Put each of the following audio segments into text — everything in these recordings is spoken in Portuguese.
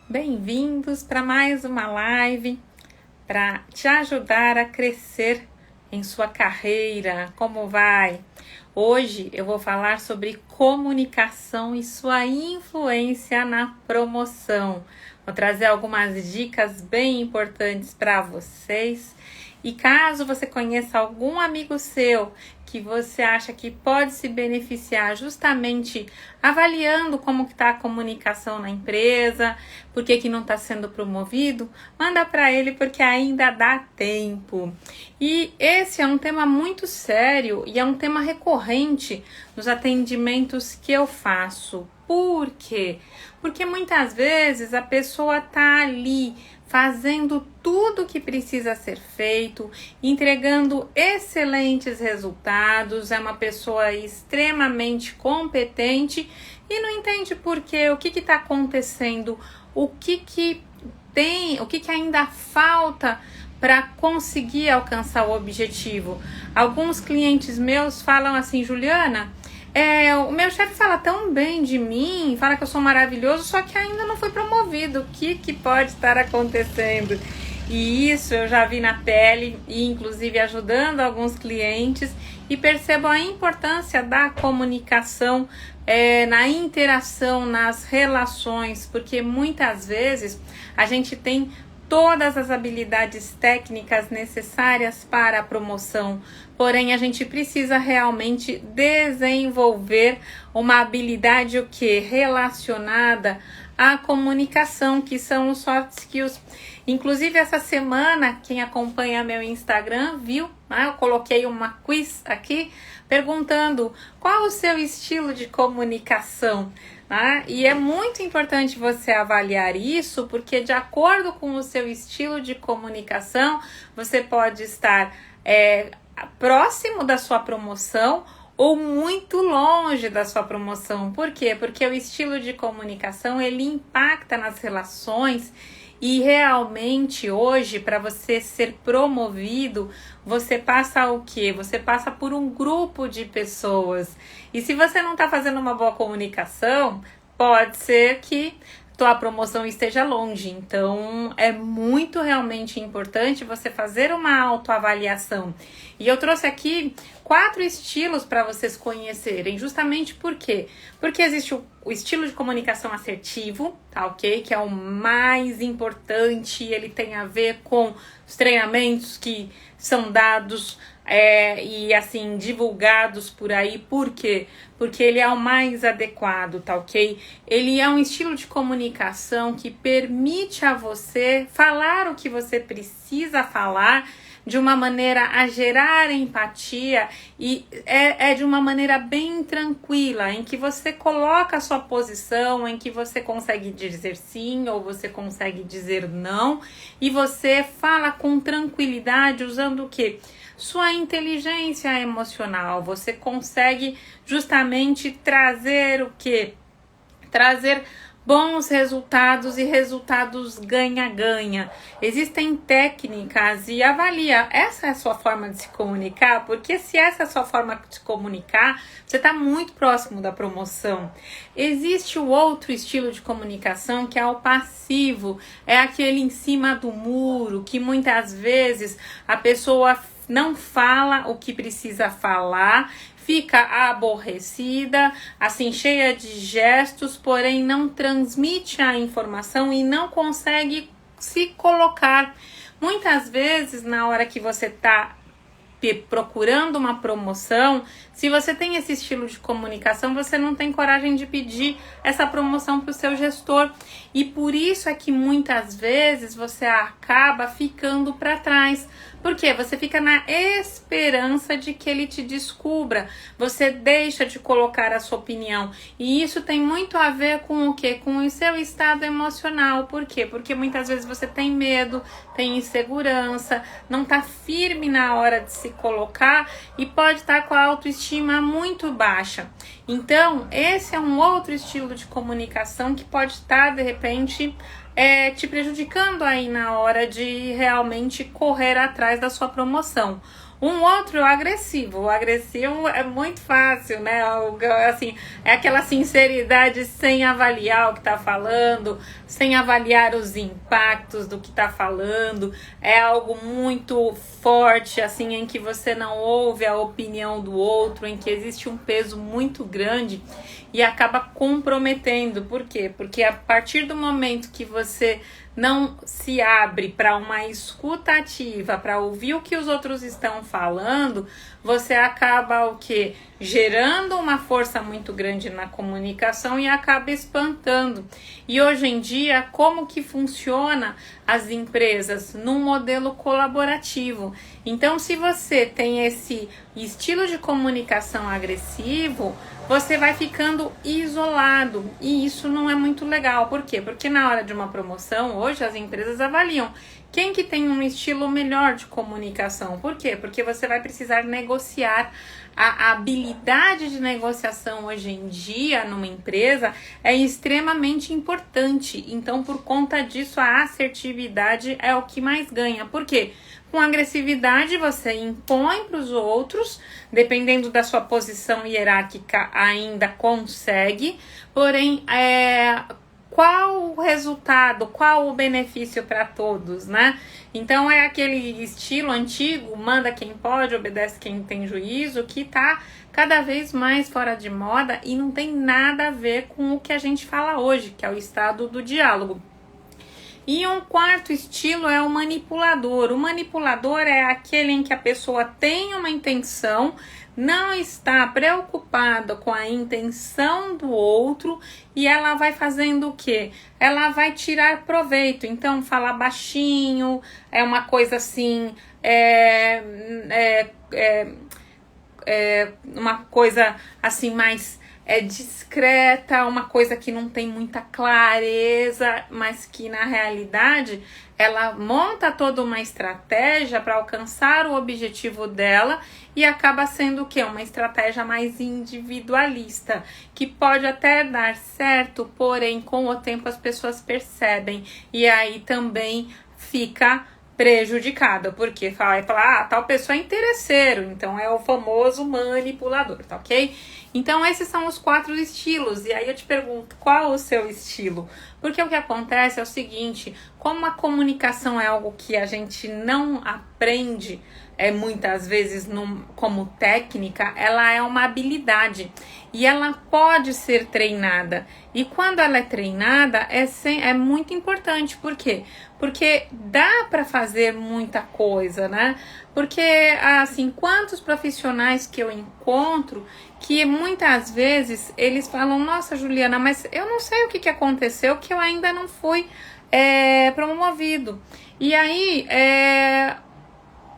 Bem-vindos para mais uma live para te ajudar a crescer em sua carreira. Como vai? Hoje eu vou falar sobre comunicação e sua influência na promoção. Vou trazer algumas dicas bem importantes para vocês. E caso você conheça algum amigo seu que você acha que pode se beneficiar justamente avaliando como que está a comunicação na empresa, por que não está sendo promovido, manda para ele porque ainda dá tempo. E esse é um tema muito sério e é um tema recorrente nos atendimentos que eu faço. Por quê? Porque muitas vezes a pessoa está ali fazendo tudo o que precisa ser feito, entregando excelentes resultados, é uma pessoa extremamente competente e não entende por quê, o que está acontecendo, o que ainda falta para conseguir alcançar o objetivo. Alguns clientes meus falam assim: Juliana, o meu chefe fala tão bem de mim, fala que eu sou maravilhoso, só que ainda não fui promovido. O que pode estar acontecendo? E isso eu já vi na pele, e inclusive ajudando alguns clientes, e percebo a importância da comunicação, na interação, nas relações, porque muitas vezes a gente tem todas as habilidades técnicas necessárias para a promoção, porém a gente precisa realmente desenvolver uma habilidade relacionada à comunicação, que são os soft skills. Inclusive essa semana, quem acompanha meu Instagram viu, né, eu coloquei uma quiz aqui perguntando qual o seu estilo de comunicação. E é muito importante você avaliar isso, porque de acordo com o seu estilo de comunicação, você pode estar próximo da sua promoção ou muito longe da sua promoção. Por quê? Porque o estilo de comunicação, ele impacta nas relações. E realmente hoje, para você ser promovido, você passa o quê? Você passa por um grupo de pessoas. E se você não está fazendo uma boa comunicação, pode ser que tua promoção esteja longe. Então, é muito realmente importante você fazer uma autoavaliação. E eu trouxe aqui 4 estilos para vocês conhecerem. Justamente por quê? Porque existe o estilo de comunicação assertivo, tá ok? Que é o mais importante, ele tem a ver com os treinamentos que são dados e assim, divulgados por aí. Por quê? Porque ele é o mais adequado, tá ok? Ele é um estilo de comunicação que permite a você falar o que você precisa falar de uma maneira a gerar empatia, e é de uma maneira bem tranquila, em que você coloca a sua posição, em que você consegue dizer sim ou você consegue dizer não, e você fala com tranquilidade usando o quê? Sua inteligência emocional. Você consegue justamente trazer o quê? Trazer bons resultados e resultados ganha-ganha. Existem técnicas e avalia, essa é a sua forma de se comunicar, porque se essa é a sua forma de se comunicar, você está muito próximo da promoção. Existe o outro estilo de comunicação, que é o passivo, é aquele em cima do muro, que muitas vezes a pessoa não fala o que precisa falar, fica aborrecida, assim, cheia de gestos, porém não transmite a informação e não consegue se colocar. Muitas vezes, na hora que você está procurando uma promoção, se você tem esse estilo de comunicação, você não tem coragem de pedir essa promoção para o seu gestor. E por isso é que muitas vezes você acaba ficando para trás. Por quê? Você fica na esperança de que ele te descubra. Você deixa de colocar a sua opinião. E isso tem muito a ver com o quê? Com o seu estado emocional. Por quê? Porque muitas vezes você tem medo, tem insegurança, não está firme na hora de se colocar e pode estar com a autoestima muito baixa. Então, esse é um outro estilo de comunicação que pode estar, de repente, te prejudicando aí na hora de realmente correr atrás da sua promoção. Um outro agressivo. O agressivo é muito fácil, né? Assim, é aquela sinceridade sem avaliar o que tá falando, sem avaliar os impactos do que tá falando. É algo muito forte, assim, em que você não ouve a opinião do outro, em que existe um peso muito grande e acaba comprometendo. Por quê? Porque a partir do momento que você não se abre para uma escuta ativa, para ouvir o que os outros estão falando, você acaba o quê? Gerando uma força muito grande na comunicação e acaba espantando. E hoje em dia, como que funciona as empresas? Num modelo colaborativo. Então, se você tem esse estilo de comunicação agressivo, você vai ficando isolado e isso não é muito legal. Por quê? Porque na hora de uma promoção, hoje as empresas avaliam quem que tem um estilo melhor de comunicação. Por quê? Porque você vai precisar negociar. A habilidade de negociação hoje em dia numa empresa é extremamente importante. Então, por conta disso, a assertividade é o que mais ganha. Por quê? Com agressividade, você impõe para os outros, dependendo da sua posição hierárquica, ainda consegue, porém, qual o resultado, qual o benefício para todos, né? Então, é aquele estilo antigo, manda quem pode, obedece quem tem juízo, que tá cada vez mais fora de moda e não tem nada a ver com o que a gente fala hoje, que é o estado do diálogo. E um quarto estilo é o manipulador. O manipulador é aquele em que a pessoa tem uma intenção, não está preocupada com a intenção do outro e ela vai fazendo o quê? Ela vai tirar proveito. Então, falar baixinho, é uma coisa assim, uma coisa assim mais discreta, uma coisa que não tem muita clareza, mas que na realidade ela monta toda uma estratégia para alcançar o objetivo dela e acaba sendo o quê? Uma estratégia mais individualista, que pode até dar certo, porém com o tempo as pessoas percebem e aí também fica prejudicada, porque vai falar, tal pessoa é interesseiro, então é o famoso manipulador, tá ok? Então esses são os 4 estilos, e aí eu te pergunto, qual o seu estilo? Porque o que acontece é o seguinte, como a comunicação é algo que a gente não aprende muitas vezes como técnica, ela é uma habilidade e ela pode ser treinada. E quando ela é treinada, é muito importante. Por quê? Porque dá para fazer muita coisa, né? Porque, assim, quantos profissionais que eu encontro que muitas vezes eles falam, nossa, Juliana, mas eu não sei o que aconteceu, que eu ainda não fui promovido. E aí,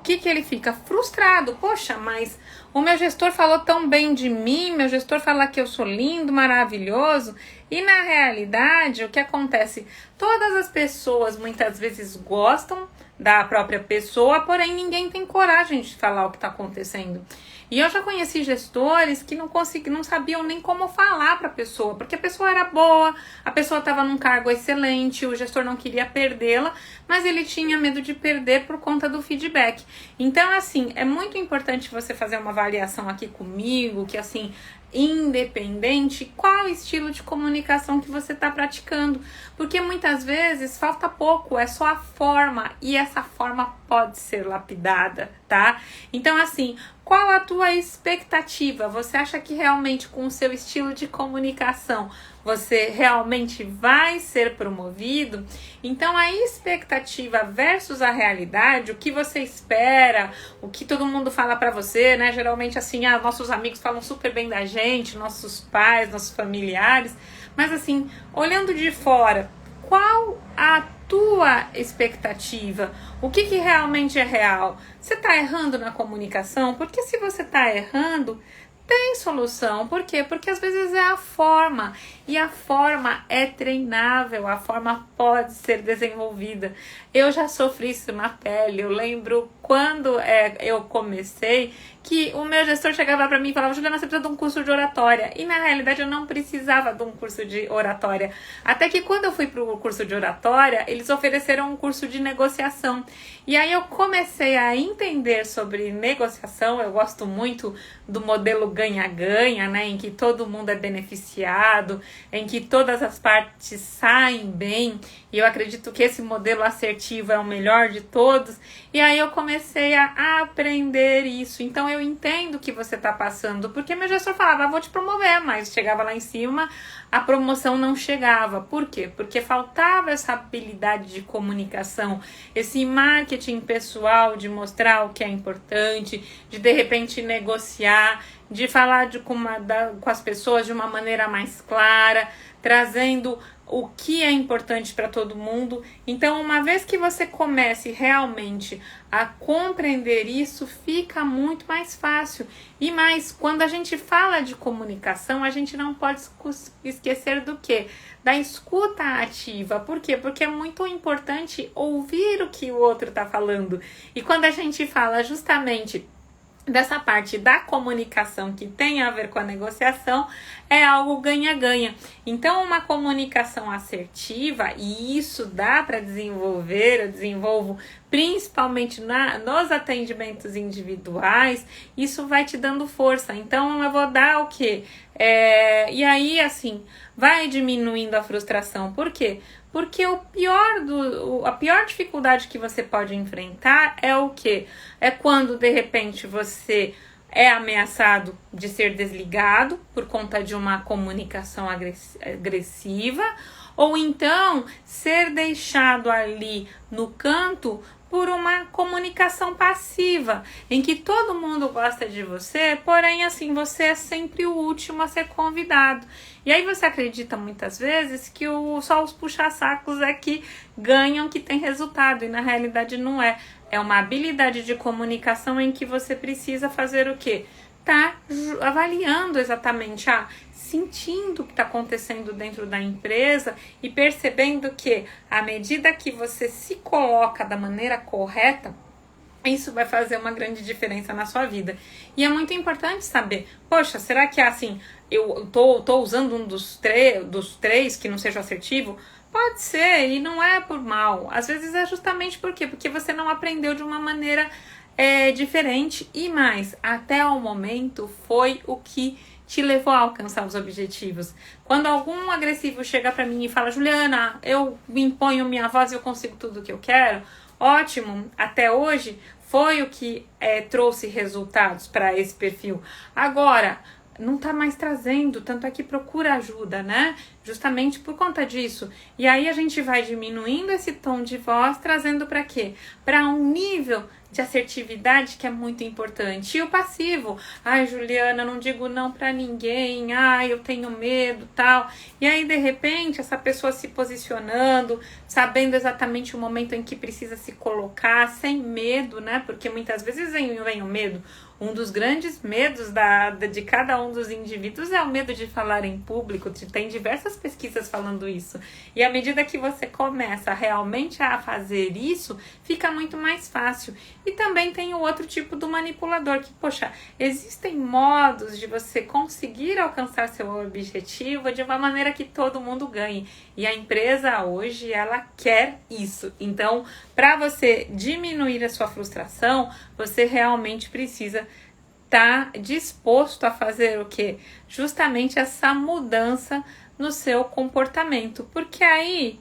que ele fica? Frustrado. Poxa, mas o meu gestor falou tão bem de mim, meu gestor fala que eu sou lindo, maravilhoso, e na realidade o que acontece? Todas as pessoas muitas vezes gostam da própria pessoa, porém ninguém tem coragem de falar o que está acontecendo. E eu já conheci gestores que não sabiam nem como falar para a pessoa, porque a pessoa era boa, a pessoa estava num cargo excelente, o gestor não queria perdê-la, mas ele tinha medo de perder por conta do feedback. Então, assim, é muito importante você fazer uma avaliação aqui comigo, que assim, independente qual estilo de comunicação que você está praticando, porque muitas vezes falta pouco, é só a forma e essa forma pode ser lapidada, tá? Então, assim, qual a tua expectativa? Você acha que realmente com o seu estilo de comunicação você realmente vai ser promovido? Então a expectativa versus a realidade, o que você espera, o que todo mundo fala pra você, né? Geralmente assim, nossos amigos falam super bem da gente, nossos pais, nossos familiares, mas assim, olhando de fora, qual a tua expectativa? O que realmente é real? Você tá errando na comunicação? Porque se você tá errando, tem solução. Por quê? Porque às vezes é a forma. E a forma é treinável, a forma pode ser desenvolvida. Eu já sofri isso na pele. Eu lembro quando eu comecei que o meu gestor chegava para mim e falava: Juliana, você precisa de um curso de oratória. E na realidade eu não precisava de um curso de oratória. Até que quando eu fui para o curso de oratória, eles ofereceram um curso de negociação. E aí eu comecei a entender sobre negociação. Eu gosto muito do modelo ganha-ganha, né? Em que todo mundo é beneficiado, em que todas as partes saem bem. E eu acredito que esse modelo assertivo é o melhor de todos. E aí eu comecei a aprender isso. Então eu entendo o que você está passando, porque meu gestor falava: vou te promover, mas chegava lá em cima, a promoção não chegava. Por quê? Porque faltava essa habilidade de comunicação, esse marketing pessoal, de mostrar o que é importante, de repente negociar, de falar com as pessoas de uma maneira mais clara, trazendo o que é importante para todo mundo. Então, uma vez que você comece realmente a compreender isso, fica muito mais fácil. E mais, quando a gente fala de comunicação, a gente não pode esquecer do quê? Da escuta ativa. Por quê? Porque é muito importante ouvir o que o outro está falando. E quando a gente fala justamente dessa parte da comunicação que tem a ver com a negociação, é algo ganha-ganha. Então, uma comunicação assertiva, e isso dá para desenvolver, eu desenvolvo principalmente nos atendimentos individuais, isso vai te dando força. Então, eu vou dar o quê? E aí, assim, vai diminuindo a frustração. Por quê? Porque a pior dificuldade que você pode enfrentar é o quê? É quando, de repente, você é ameaçado de ser desligado por conta de uma comunicação agressiva, ou então ser deixado ali no canto por uma comunicação passiva, em que todo mundo gosta de você, porém, assim, você é sempre o último a ser convidado. E aí você acredita muitas vezes que só os puxa-sacos é que ganham, que tem resultado, e na realidade não é. É uma habilidade de comunicação em que você precisa fazer o quê? Tá avaliando exatamente, sentindo o que está acontecendo dentro da empresa e percebendo que, à medida que você se coloca da maneira correta, isso vai fazer uma grande diferença na sua vida. E é muito importante saber, poxa, será que assim, eu tô usando um dos três que não seja assertivo? Pode ser, e não é por mal. Às vezes é justamente por quê? Porque você não aprendeu de uma maneira diferente. E mais, até o momento foi o que te levou a alcançar os objetivos. Quando algum agressivo chega pra mim e fala: Juliana, eu me imponho minha voz e eu consigo tudo o que eu quero, ótimo, até hoje foi o que trouxe resultados para esse perfil. Agora, não tá mais trazendo, tanto é que procura ajuda, né? Justamente por conta disso. E aí a gente vai diminuindo esse tom de voz, trazendo para quê? Para um nível de assertividade que é muito importante. E o passivo: ai, Juliana, não digo não para ninguém, ai, eu tenho medo, tal. E aí, de repente, essa pessoa se posicionando, sabendo exatamente o momento em que precisa se colocar, sem medo, né? Porque muitas vezes vem o medo. Um dos grandes medos de cada um dos indivíduos é o medo de falar em público. Tem diversas pesquisas falando isso. E à medida que você começa realmente a fazer isso, fica muito mais fácil. E também tem o outro tipo do manipulador, que, poxa, existem modos de você conseguir alcançar seu objetivo de uma maneira que todo mundo ganhe. E a empresa hoje, ela quer isso. Então, para você diminuir a sua frustração, você realmente precisa estar disposto a fazer o quê? Justamente essa mudança no seu comportamento. Porque aí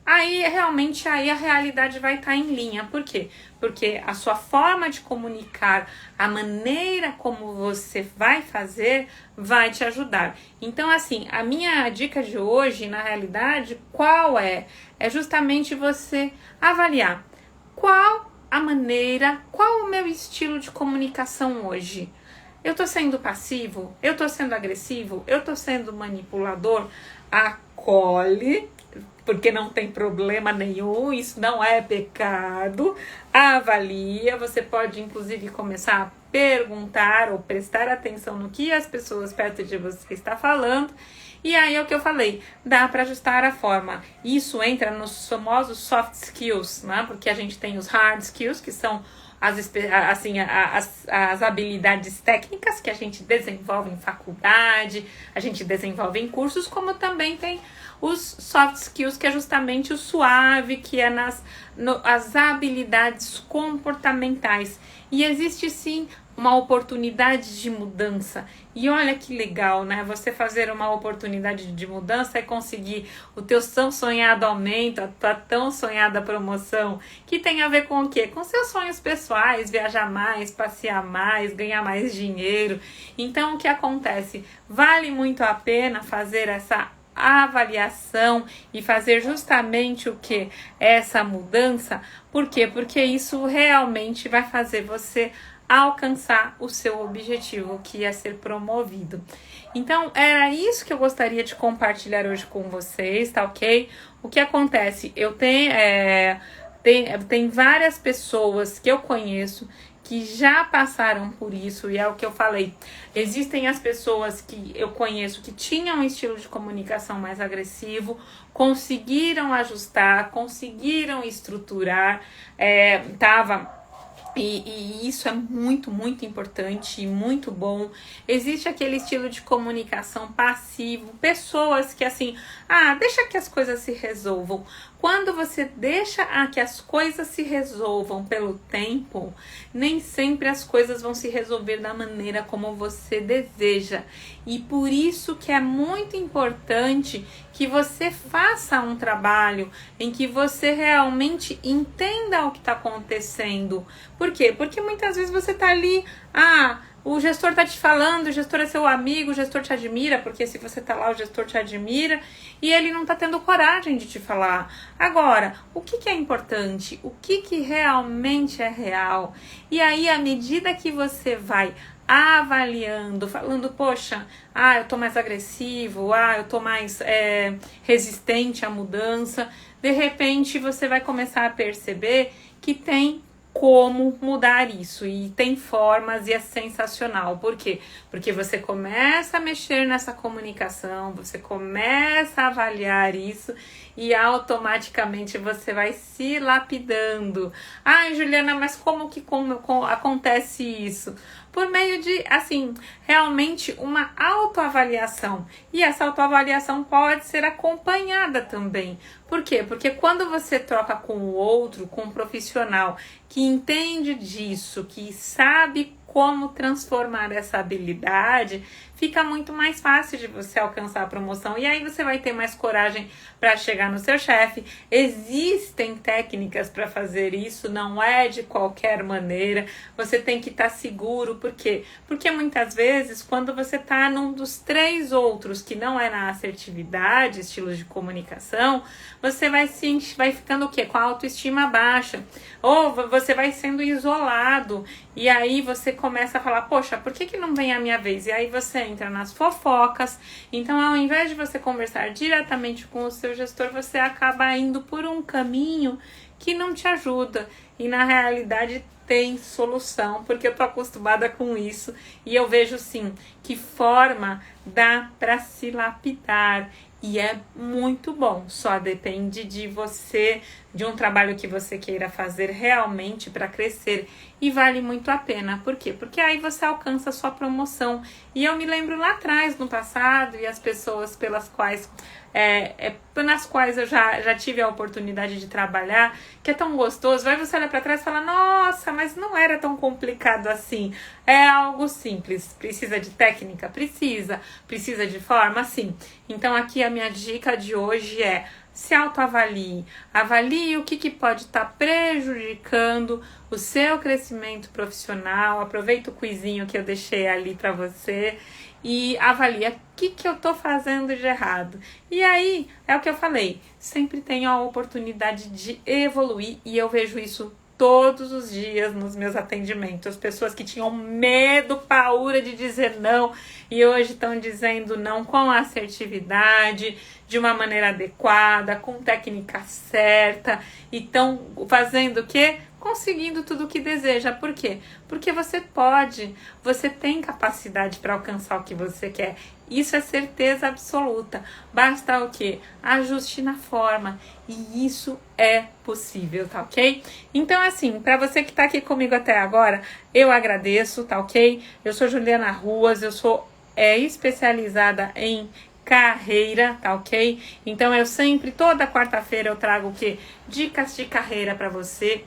realmente a realidade vai estar em linha. Por quê? Porque a sua forma de comunicar, a maneira como você vai fazer, vai te ajudar. Então, assim, a minha dica de hoje, na realidade, qual é? É justamente você avaliar qual a maneira, qual o meu estilo de comunicação hoje. Eu tô sendo passivo? Eu tô sendo agressivo? Eu tô sendo manipulador? Acolhe, porque não tem problema nenhum, isso não é pecado. Avalia, você pode inclusive começar a perguntar ou prestar atenção no que as pessoas perto de você estão falando. E aí é o que eu falei, dá para ajustar a forma. Isso entra nos famosos soft skills, né? Porque a gente tem os hard skills, que são as habilidades técnicas que a gente desenvolve em faculdade, a gente desenvolve em cursos, como também tem os soft skills, que é justamente o suave, que é as habilidades comportamentais. E existe sim uma oportunidade de mudança. E olha que legal, né? Você fazer uma oportunidade de mudança é conseguir o teu tão sonhado aumento, a tua tão sonhada promoção, que tem a ver com o quê? Com seus sonhos pessoais, viajar mais, passear mais, ganhar mais dinheiro. Então, o que acontece? Vale muito a pena fazer essa avaliação e fazer justamente o que? Essa mudança. Por quê? Porque isso realmente vai fazer você alcançar o seu objetivo, que é ser promovido. Então, era isso que eu gostaria de compartilhar hoje com vocês, tá ok? O que acontece? Eu tem várias pessoas que eu conheço que já passaram por isso, e é o que eu falei. Existem as pessoas que eu conheço que tinham um estilo de comunicação mais agressivo, conseguiram ajustar, conseguiram estruturar, e isso é muito, muito importante e muito bom. Existe aquele estilo de comunicação passivo, pessoas que assim, deixa que as coisas se resolvam. Quando você deixa que as coisas se resolvam pelo tempo, nem sempre as coisas vão se resolver da maneira como você deseja. E por isso que é muito importante que você faça um trabalho em que você realmente entenda o que está acontecendo. Por quê? Porque muitas vezes você está ali, o gestor está te falando, o gestor é seu amigo, o gestor te admira, porque se você está lá, o gestor te admira, e ele não está tendo coragem de te falar. Agora, o que é importante? O que realmente é real? E aí, à medida que você vai avaliando, falando, poxa, eu tô mais agressivo, eu tô mais resistente à mudança, de repente você vai começar a perceber que tem como mudar isso, e tem formas, e é sensacional. Por quê? Porque você começa a mexer nessa comunicação, você começa a avaliar isso, e automaticamente você vai se lapidando. Juliana, mas como acontece isso? Por meio de, realmente uma autoavaliação. E essa autoavaliação pode ser acompanhada também. Por quê? Porque quando você troca com o outro, com um profissional que entende disso, que sabe como transformar essa habilidade, fica muito mais fácil de você alcançar a promoção, e aí você vai ter mais coragem para chegar no seu chefe. Existem técnicas para fazer isso, não é de qualquer maneira, você tem que estar seguro. Por quê? Porque muitas vezes, quando você está num dos 3 outros, que não é na assertividade, estilos de comunicação, você vai ficando o quê? Com a autoestima baixa, ou você vai sendo isolado, e aí você começa a falar, poxa, por que não vem a minha vez? E aí você entra nas fofocas. Então, ao invés de você conversar diretamente com o seu gestor, você acaba indo por um caminho que não te ajuda. E na realidade tem solução, porque eu tô acostumada com isso, e eu vejo sim que forma dá para se lapidar. E é muito bom, só depende de você, de um trabalho que você queira fazer realmente para crescer, e vale muito a pena. Por quê? Porque aí você alcança a sua promoção. E eu me lembro lá atrás, no passado, e as pessoas nas quais eu já tive a oportunidade de trabalhar, que é tão gostoso. Aí você olha para trás e fala, nossa, mas não era tão complicado assim. É algo simples. Precisa de técnica? Precisa de forma? Sim. Então aqui a minha dica de hoje é: se autoavalie, avalie o que pode estar prejudicando o seu crescimento profissional. Aproveita o quizinho que eu deixei ali para você e avalie o que eu tô fazendo de errado. E aí, é o que eu falei, sempre tenho a oportunidade de evoluir, e eu vejo isso todos os dias nos meus atendimentos. Pessoas que tinham medo, paura de dizer não, e hoje estão dizendo não com assertividade, de uma maneira adequada, com técnica certa, e estão fazendo o quê? conseguindo tudo o que deseja. Por quê? Porque você pode, você tem capacidade para alcançar o que você quer. Isso é certeza absoluta. Basta o quê? Ajuste na forma. E isso é possível, tá ok? Então, assim, para você que tá aqui comigo até agora, eu agradeço, tá ok? Eu sou Juliana Ruas, eu sou especializada em carreira, tá ok? Então eu sempre, toda quarta-feira eu trago o quê? Dicas de carreira para você.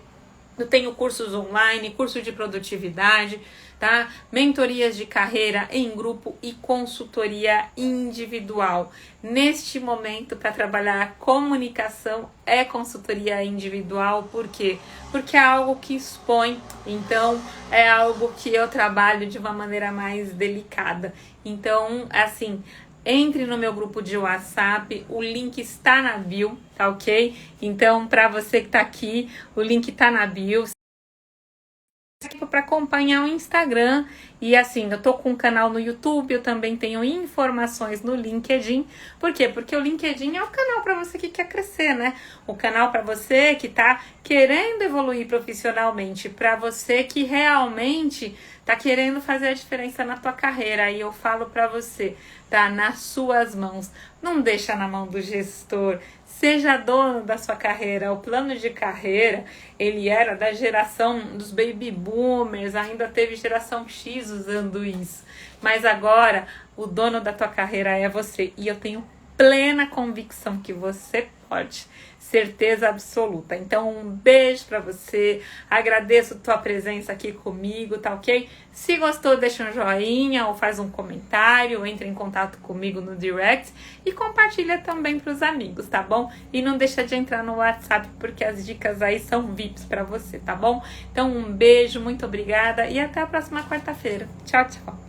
Eu tenho cursos online, curso de produtividade, tá? Mentorias de carreira em grupo e consultoria individual. Neste momento, para trabalhar a comunicação, é consultoria individual. Por quê? Porque é algo que expõe, então é algo que eu trabalho de uma maneira mais delicada. Então, assim, entre no meu grupo de WhatsApp, o link está na bio, tá ok? Então, para você que tá aqui, o link tá na bio. Para acompanhar o Instagram. E assim, eu tô com um canal no YouTube, eu também tenho informações no LinkedIn. Por quê? Porque o LinkedIn é o canal para você que quer crescer, né? O canal para você que tá querendo evoluir profissionalmente, para você que realmente tá querendo fazer a diferença na tua carreira. Aí eu falo para você, tá nas suas mãos. Não deixa na mão do gestor. Seja dono da sua carreira. O plano de carreira, ele era da geração dos baby boomers, ainda teve geração X usando isso. Mas agora, o dono da tua carreira é você. E eu tenho plena convicção que você pode. Certeza absoluta. Então, um beijo pra você. Agradeço tua presença aqui comigo, tá ok? Se gostou, deixa um joinha ou faz um comentário, entre em contato comigo no direct e compartilha também pros amigos, tá bom? E não deixa de entrar no WhatsApp, porque as dicas aí são VIPs pra você, tá bom? Então, um beijo, muito obrigada e até a próxima quarta-feira. Tchau, tchau.